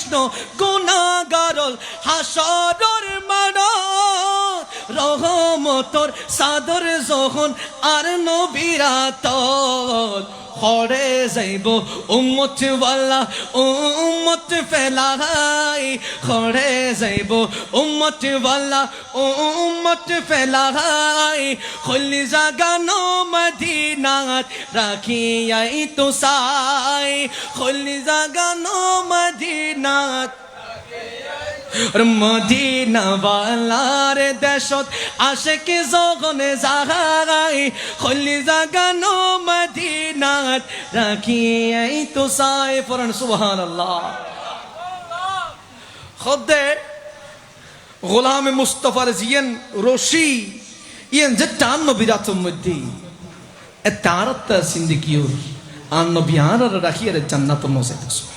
কৃষ্ণ গুনাহগারল হাসরের মাঠ রহমতর সাদর যখন আর নবীরাতল হরে যাইব উম্মত ওয়ালা উম্মত ফেলাই হরে যাইব উম্মত ওয়ালা উম্মত ফেলাই খলি জাগানো মদিনাত রাখিয়াই তো সাই খলি জাগানো মদিনাত মদিনা ওয়ালার দেশত আশিক যখন যাই খলি জাগানো মদিনাত রাখিয়াই তো সাই পড়েন সুবহানাল্লাহ। খুদে গোলাম মুস্তাফার জিয়ান রশি ইয়ান যে টান নবীরাতের মধ্যে এ তারত সিন্দিকিও আন নবী আর রাখিয়ার জান্নাতুল নসিব।